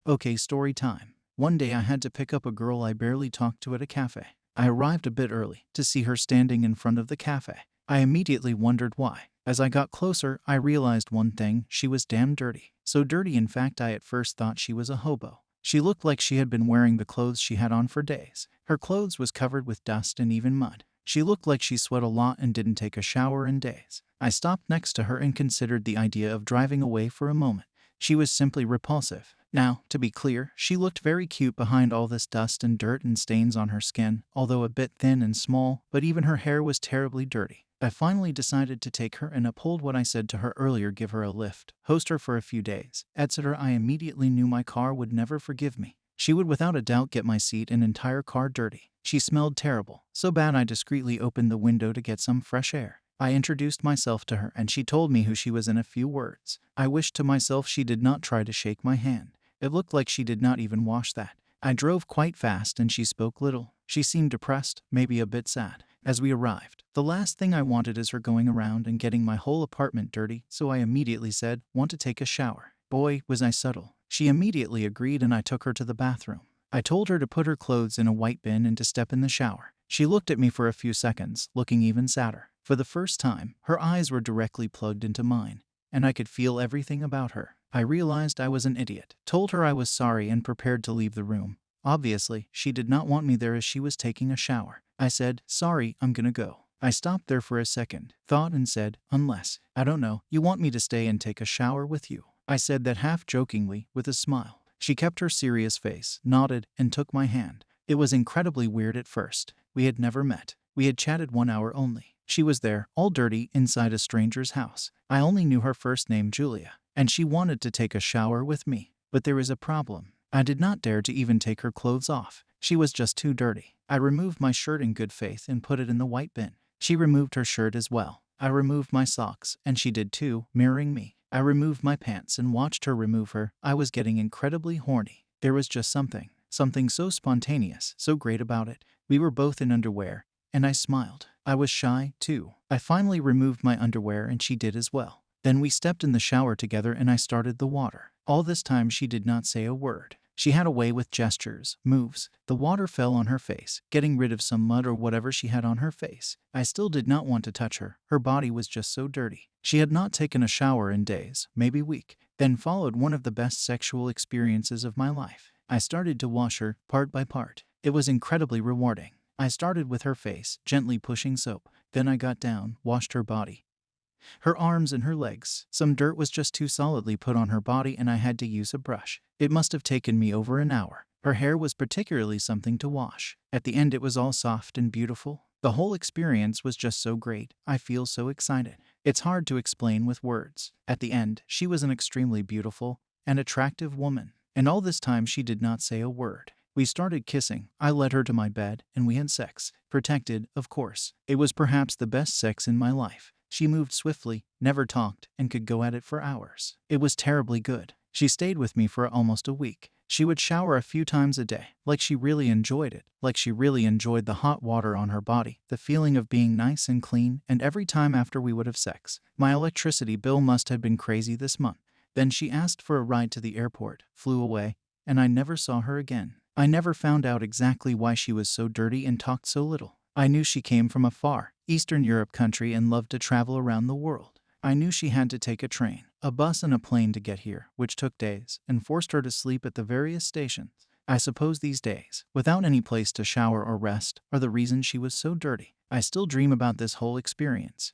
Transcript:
Okay, story time. One day I had to pick up a girl I barely talked to at a cafe. I arrived a bit early to see her standing in front of the cafe. I immediately wondered why. As I got closer, I realized one thing: she was damn dirty. So dirty, in fact, I at first thought she was a hobo. She looked like she had been wearing the clothes she had on for days. Her clothes was covered with dust and even mud. She looked like she sweat a lot and didn't take a shower in days. I stopped next to her and considered the idea of driving away for a moment. She was simply repulsive. Now, to be clear, she looked very cute behind all this dust and dirt and stains on her skin, although a bit thin and small, but even her hair was terribly dirty. I finally decided to take her and uphold what I said to her earlier: give her a lift, host her for a few days, etc. I immediately knew my car would never forgive me. She would without a doubt get my seat and entire car dirty. She smelled terrible, so bad I discreetly opened the window to get some fresh air. I introduced myself to her and she told me who she was in a few words. I wished to myself she did not try to shake my hand. It looked like she did not even wash that. I drove quite fast and she spoke little. She seemed depressed, maybe a bit sad. As we arrived, the last thing I wanted is her going around and getting my whole apartment dirty, so I immediately said, "Want to take a shower?" Boy, was I subtle. She immediately agreed and I took her to the bathroom. I told her to put her clothes in a white bin and to step in the shower. She looked at me for a few seconds, looking even sadder. For the first time, her eyes were directly plugged into mine, and I could feel everything about her. I realized I was an idiot. Told her I was sorry and prepared to leave the room. Obviously, she did not want me there as she was taking a shower. I said, "Sorry, I'm gonna go." I stopped there for a second, thought and said, "Unless, I don't know, you want me to stay and take a shower with you." I said that half jokingly, with a smile. She kept her serious face, nodded, and took my hand. It was incredibly weird at first. We had never met. We had chatted 1 hour only. She was there, all dirty, inside a stranger's house. I only knew her first name, Julia, and she wanted to take a shower with me. But there was a problem. I did not dare to even take her clothes off. She was just too dirty. I removed my shirt in good faith and put it in the white bin. She removed her shirt as well. I removed my socks, and she did too, mirroring me. I removed my pants and watched her remove her. I was getting incredibly horny. There was just something so spontaneous, so great about it. We were both in underwear, and I smiled. I was shy, too. I finally removed my underwear and she did as well. Then we stepped in the shower together and I started the water. All this time she did not say a word. She had a way with gestures, moves. The water fell on her face, getting rid of some mud or whatever she had on her face. I still did not want to touch her. Her body was just so dirty. She had not taken a shower in days, maybe week. Then followed one of the best sexual experiences of my life. I started to wash her, part by part. It was incredibly rewarding. I started with her face, gently pushing soap. Then I got down, washed her body, her arms and her legs. Some dirt was just too solidly put on her body and I had to use a brush. It must have taken me over an hour. Her hair was particularly something to wash. At the end it was all soft and beautiful. The whole experience was just so great. I feel so excited. It's hard to explain with words. At the end, she was an extremely beautiful and attractive woman. And all this time she did not say a word. We started kissing. I led her to my bed and we had sex. Protected, of course. It was perhaps the best sex in my life. She moved swiftly, never talked, and could go at it for hours. It was terribly good. She stayed with me for almost a week. She would shower a few times a day, like she really enjoyed it, like she really enjoyed the hot water on her body, the feeling of being nice and clean, and every time after we would have sex. My electricity bill must have been crazy this month. Then she asked for a ride to the airport, flew away, and I never saw her again. I never found out exactly why she was so dirty and talked so little. I knew she came from a far Eastern Europe country and loved to travel around the world. I knew she had to take a train, a bus and a plane to get here, which took days, and forced her to sleep at the various stations. I suppose these days, without any place to shower or rest, are the reason she was so dirty. I still dream about this whole experience.